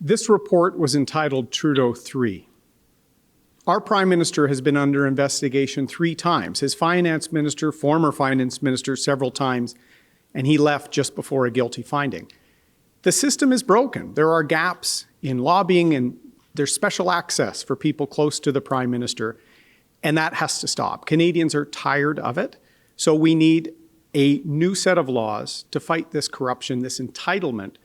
This report was entitled Trudeau 3. Our Prime Minister has been under investigation 3 times. His Finance Minister, former Finance Minister, several times, and he left just before a guilty finding. The system is broken. There are gaps in lobbying and there's special access for people close to the Prime Minister, and that has to stop. Canadians are tired of it, so we need a new set of laws to fight this corruption, this entitlement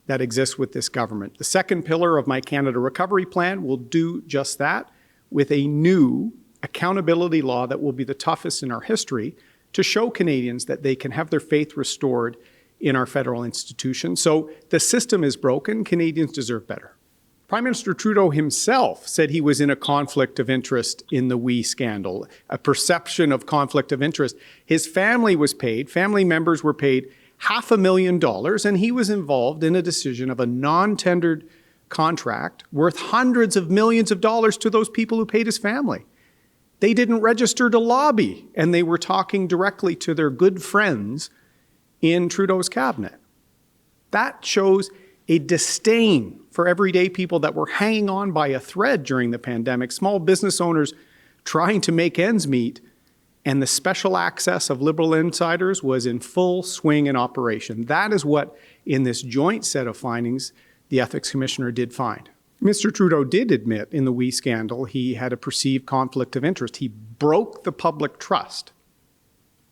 that exists with this government. The second pillar of my Canada Recovery Plan will do just that, with a new accountability law that will be the toughest in our history to show Canadians that they can have their faith restored in our federal institutions. So the system is broken. Canadians deserve better. Prime Minister Trudeau himself said he was in a conflict of interest in the WE scandal, a perception of conflict of interest. His family was paid, family members were paid $500,000, and he was involved in a decision of a non-tendered contract worth hundreds of millions of dollars to those people who paid his family. They didn't register to lobby, and they were talking directly to their good friends in Trudeau's cabinet. That shows a disdain for everyday people that were hanging on by a thread during the pandemic, small business owners trying to make ends meet, and the special access of Liberal insiders was in full swing and operation. That is what, in this joint set of findings, the Ethics Commissioner did find. Mr. Trudeau did admit in the WE scandal he had a perceived conflict of interest. He broke the public trust.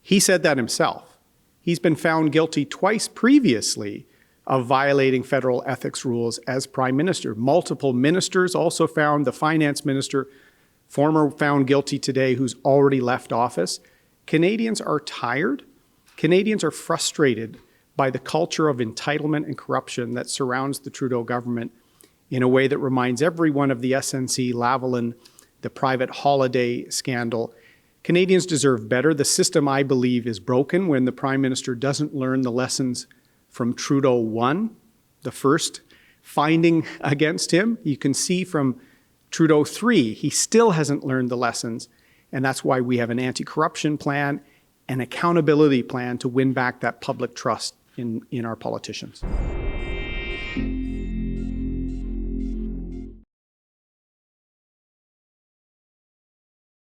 He said that himself. He's been found guilty twice previously of violating federal ethics rules as Prime Minister. Multiple ministers also found, the Finance Minister, former found guilty today, who's already left office. Canadians are tired. Canadians are frustrated by the culture of entitlement and corruption that surrounds the Trudeau government in a way that reminds everyone of the SNC Lavalin, the private holiday scandal. Canadians deserve better. The system, I believe, is broken when the Prime Minister doesn't learn the lessons from Trudeau 1, the first finding against him. You can see from Trudeau 3, he still hasn't learned the lessons, and that's why we have an anti-corruption plan, an accountability plan to win back that public trust in our politicians.